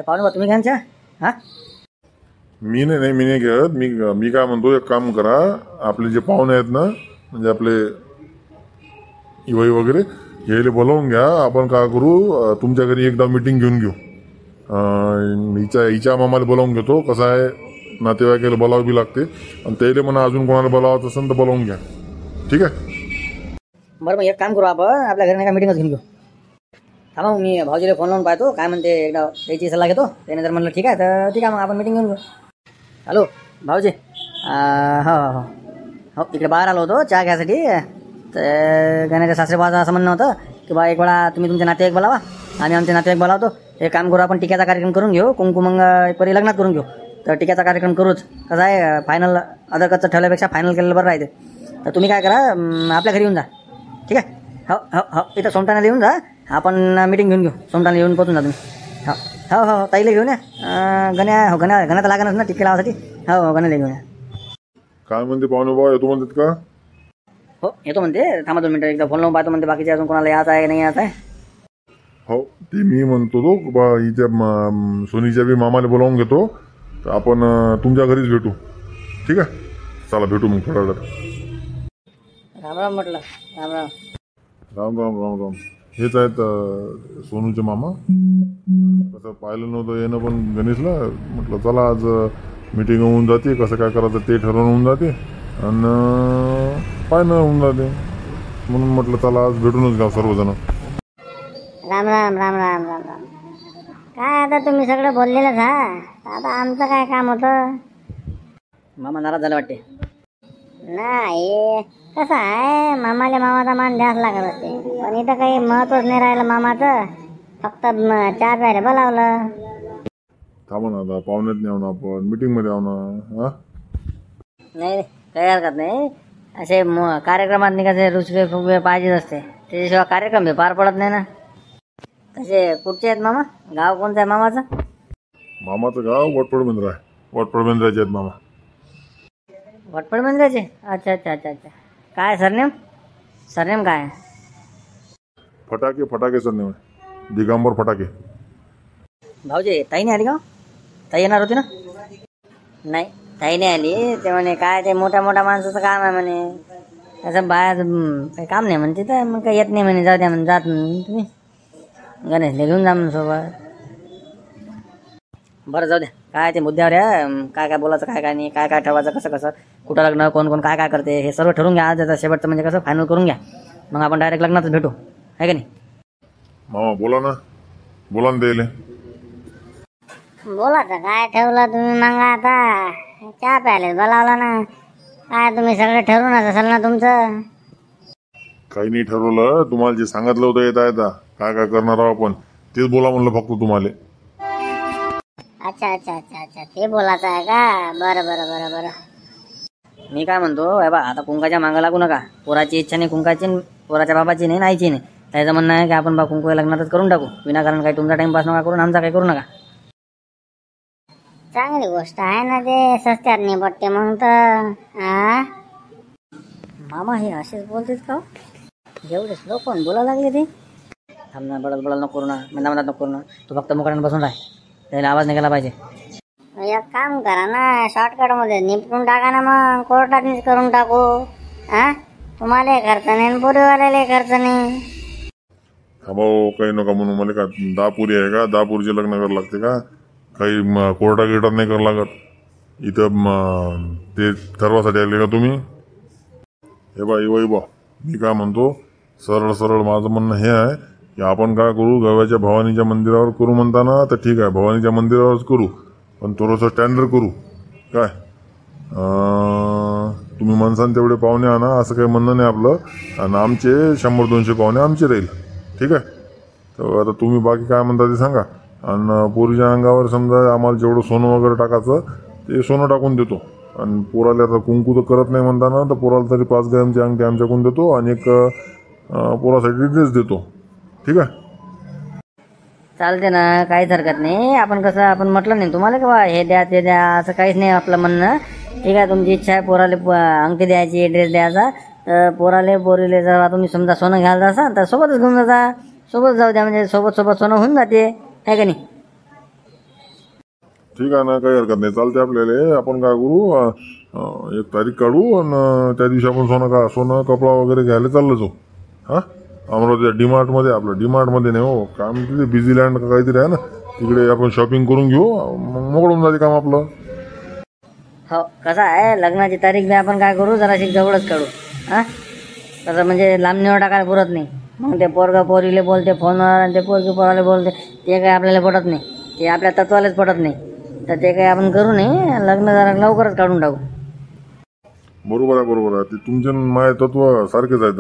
पाहुणे बा तुम्ही घ्या हां. मी नाही घेत. मी काय म्हणतो, एक काम करा, आपले जे पाहुणे आहेत ना, म्हणजे आपले इवाई वगैरे, यायला बोलावून घ्या. आपण काय करू, तुमच्या घरी एकदा मीटिंग घेऊन घेऊ. हिच्या मामाला बोलावून घेतो. कसं आहे, नातेवाईकाला बोलावं बी लागते, आणि त्याला म्हणा अजून कोणाला बोलावं असेल तर बोलावून घ्या. ठीक आहे. बरं मग एक काम करू, आपण आपल्या घरी नाही का मीटिंगच घेऊन घेऊ. थांबा मग मी भाऊजीला फोन लावून पाहतो, काय म्हणते एकदा त्याची सल्ला घेतो. त्याने जर म्हणलं ठीक आहे तर ठीक आहे, मग आपण मीटिंग घेऊन घेऊ. हॅलो भाऊजी. हो हो हो हो इकडे बाहेर आलो होतो चहा घ्यायसाठी. तर गण्याच्या सासरेबाचं असं म्हणणं होतं की बा एक वेळा तुम्ही तुमचे नातेवाईक बोलावा, आम्ही आमचे नातेवाईक बोलावतो. एक काम करू, आपण टिक्याचा कार्यक्रम करून घेऊ. कुंकू मग परी लग्नात करून घेऊ. तर टिक्याचा कार्यक्रम करूच. कसं आहे, फायनल अदर कच्चं ठेवल्यापेक्षा फायनल केलेलं बरं राहते. तर तुम्ही काय करा, आपल्या घरी येऊन जा. ठीक आहे. हो हो हो इथं सोमटाण्याला येऊन जा, आपण मीटिंग घेऊन घेऊ. सोमटाण्याला येऊन पोचून जा तुम्ही. हो हो हो ताईला घेऊन या. गण्या तर लागणच ना टिक्के लावासाठी. हो हो गण्याला घेऊन या. काय म्हणते पाहुणे बा, येतो म्हणतात का? हो येतो म्हणते. थांबा 2 मिनिटं, एकदा फोन लावून पाहतो म्हणते बाकीचे अजून कोणाला यायचं आहे की नाही यायचं आहे. हो ते मी म्हणतो तो बा, हिच्या सोनीच्या बी मामाला बोलावून घेतो. तर आपण तुमच्या घरीच भेटू. ठीक आहे, चला भेटू मग थोड्या वेळात. राम राम म्हटलं. राम राम. राम राम राम राम. हेच आहेत सोनूचे मामा. कसं पाहिलं नव्हतं येणं पण गणेशला. म्हटलं चला आज मीटिंग होऊन जाते, कसं काय करायचं ते ठरवून होऊन जाते, आणि पाहिणं होऊन जाते. म्हणून म्हटलं चला आज भेटूनच घ्या सर्वजण. राम राम राम राम राम राम. काय आता तुम्ही सगळं बोललेलंच हा. आता आमचं काय काम होतं. मामा नाराज झाला वाटते. नाही कसं आहे, मामाला मामाचा मान द्यास लागत असते, पण इथं काही महत्वच नाही राहिलं मामाचं. फक्त चहा प्यायला बोलावलं. थांबा ना आता, पाहुण्यात नाही ना आपण, मीटिंगमध्ये आहो ना. हां नाही काही हरकत नाही. असे कार्यक्रमात निघायचे रुसवे फुगवे पाहिजेच असते, त्याच्याशिवाय कार्यक्रम पार पडत नाही ना. कसे कुठचे आहेत मामा? गाव कोणतं आहे मामाचं? मामाचं गाव वटपडबेंद्र आहे. वटपडबेंद्राचे आहेत मामा. वटपडबेंद्राचे? अच्छा अच्छा अच्छा अच्छा. काय सरनेम? सरनेम काय आहे? फटाके सरनेम आहे. दिगंबर फटाके. भाऊजी ताई नाही आली का? ताई येणार होती ना? नाही ताई नाही आली. ते म्हणे काय ते मोठ्या माणसाचं काम आहे म्हणे, असं बाहेर काही काम नाही म्हणते. तर मग काही येत नाही म्हणे, जाऊ द्या म्हणे. जात तुम्ही गणेशला घेऊन जा म्हणून सोबत. बरं जाऊ द्या, काय ते मुद्द्यावर आहे. काय बोलायचं, काय नाही, काय ठेवायचं, कसं कुठं लग्न, कोण काय करते, हे सर्व ठरवून घ्या. आज त्याचा शेवटचं म्हणजे कसं फायनल करून घ्या. मग आपण डायरेक्ट लग्नातच भेटू, आहे का नाही? मामा बोला ना द्यायला. बोलायचं काय ठेवलं तुम्ही? मग आता चहा प्यायला बोलावलं ना. काय तुम्ही सगळं ठरवूनच असेल ना तुमचं. काही नाही ठरवलं. तुम्हाला जे सांगितलं होतं येता काय करणार आहोत आपण, तेच बोला म्हणलं फक्त तुम्हाला. अच्छा अच्छा अच्छा अच्छा ते बोलायचं आहे का? बरं बरं बरं बरं. मी काय म्हणतो बा, आता कुंकाच्या मागं लागू नका. पोराची इच्छा नाही कुंकाची, पोराच्या बाबाची नाही, आईची नाही. त्याचं म्हणणं आहे की आपण बा कुंकू लग्नातच करून टाकू. विनाकारण काही तुमचा टाइमपास नका करून, आमचा काही करू नका. चांगली गोष्ट आहे ना, ते सस्त्यात नाही पडते मग तर. मामा हे असेच बोलतेच का? जेवढेच लोक कोण बोलायला लागले ते. थांब ना, बडल नको करू ना, मनात नको करू ना. तू फक्त मुखाने बसून राह, त्याला आवाज निघाला पाहिजे. एक काम करा ना, शॉर्टकट मध्ये निपटून टाका ना. मग कोर्टातच करून टाकू. तुम्हाला खर्च नाही, पोरीवाल्याला खर्च नाही. भाऊ काही नका म्हणून. मला का दापुरी आहे का? दापुरीचे लग्न करावं लागते का? काही कोर्टा गिटात नाही करावं लागत. इथं ते ठरवासाठी आले का तुम्ही? हे बा मी काय म्हणतो, सरळ माझं म्हणणं हे आहे की आपण काय करू, गव्याच्या भवानीच्या मंदिरावर करू म्हणताना तर ठीक आहे, भवानीच्या मंदिरावरच करू, पण थोडंसं स्टँडर्ड करू. काय तुम्ही म्हणसान तेवढे पाहुणे आणा, असं काही म्हणणं नाही आपलं. आणि आमचे 100-200 पाहुणे आमचे राहील. ठीक आहे. तर आता तुम्ही बाकी काय म्हणता ते सांगा. आणि पोरीच्या अंगावर समजा आम्हाला जेवढं सोनं वगैरे टाकायचं ते सोनं टाकून देतो. आणि पोराला आता कुंकू तर करत नाही म्हणताना तर पोराला तरी 5 ग्रॅमची अंगठी आमच्याकडून देतो, आणि एक पोरासाठी ड्रेस देतो. ठीक आहे. चालते ना, काहीच हरकत नाही. आपण कसं आपण म्हटलं नाही तुम्हाला का बा हे द्या ते द्या, असं काहीच नाही आपलं म्हणणं. ठीक आहे, तुमची इच्छा आहे पोराले अंगठी द्यायची, ड्रेस द्यायचा, तर पोरीले जर तुम्ही समजा सोनं घ्यायला असाल तर सोबतच घेऊन जाता. सोबत जाऊ द्या, म्हणजे सोबत सोनं होऊन जाते, आहे का नाही? ठीक आहे ना, काही हरकत नाही, चालते आपल्याला. आपण काय करू, एक तारीख काढू आणि त्या दिवशी आपण सोनं कपडा वगैरे घ्यायला चाललो जाऊ. हां, अमरावती डीमार्टमध्ये, आपलं डीमार्टमध्ये नाही हो, काय म्हणते ते बिझीलँड का काहीतरी आहे ना, तिकडे आपण शॉपिंग करून घेऊ, मग मोकळून जाते काम आपलं. हो, कसं आहे, लग्नाची तारीख बी आपण काय करू, जराशी जवळच काढू. हां, तसं म्हणजे लांबणीवर टाकायला पुरत नाही. मग ते पोरगा पोरीले बोलते फोनवर आणि ते पोरगी पोराला बोलते, ते काही आपल्याला पटत नाही, ते आपल्या तत्वालाच पटत नाही. तर ते काही आपण करू नये, लग्न जरा लवकरच काढून टाकू. बरोबर आहे, ते तुमचे माझे तत्व सारखेच आहेत.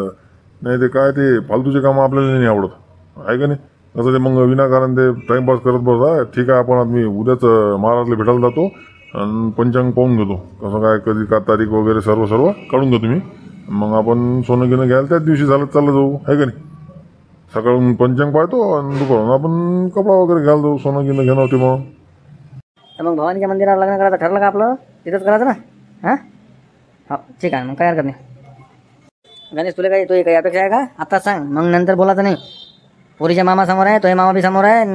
नाही ते काय, ते फालतूचे कामं आपल्याला नाही आवडत, आहे का नाही. तसं ते मग विनाकारण ते टाइमपास करत बसा. ठीक आहे, आपण मी उद्याच महाराजला भेटायला जातो आणि पंचांग पाहून घेतो, कसं काय, कधी का तारीख वगैरे सर्व काढून घेतो मी. मग आपण सोनं घेणं घ्यायला त्याच दिवशी चालत चाललं जाऊ, आहे का नाही. सकाळून पंचांग पाहतो आणि दुपारून आपण कपडा वगैरे घ्यायला जाऊ, सोनं घेणं होते. मग भवानीच्या मंदिरावर लग्न करायचं ठरलं का आपलं, तिथंच करायचं ना. हां, हो ठीक आहे, मग काय हरकत नाही. गणेश, तुला काही अपेक्षा आहे का, आत्ताच सांग, मग नंतर बोलायचं नाही. पोरीच्या मामा समोर आहे, तोही मामा बी समोर आहे,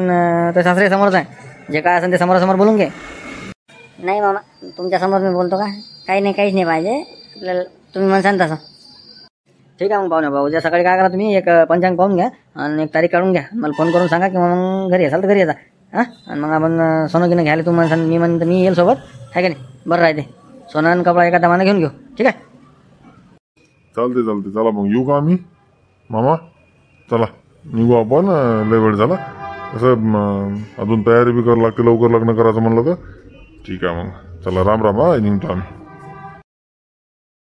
तो सासरे समोरच आहे. जे काय असेल ते समोरासमोर बोलून घे. नाही मामा, तुमच्यासमोर मी बोलतो का, काहीच नाही पाहिजे आपल्याला, तुम्ही म्हणसान तसं. ठीक आहे मग पाहुणे भाऊ, उद्या सकाळी काय करा, तुम्ही एक पंचांग पाहून घ्या आणि एक तारीख काढून घ्या, मला फोन करून सांगा, किंवा मग घरी असाल तर घरी येता. हां, आणि मग आपण सोनं घेणं घ्यायला, तुम्ही म्हणसान, मी म्हणतो मी येईल सोबत, आहे का नाही. बरं राहते, सोनं आणि कपडा एका दमानं घेऊन घेऊ. ठीक आहे, चालते. चला मग येऊ का आम्ही मामा, चला निघू आपण, लय वेळ झाला. कसं अजून तयारी बी करावं लागते, लवकर लग्न करायचं म्हणलं तर. ठीक आहे मग, चला राम राम. निघतो आम्ही.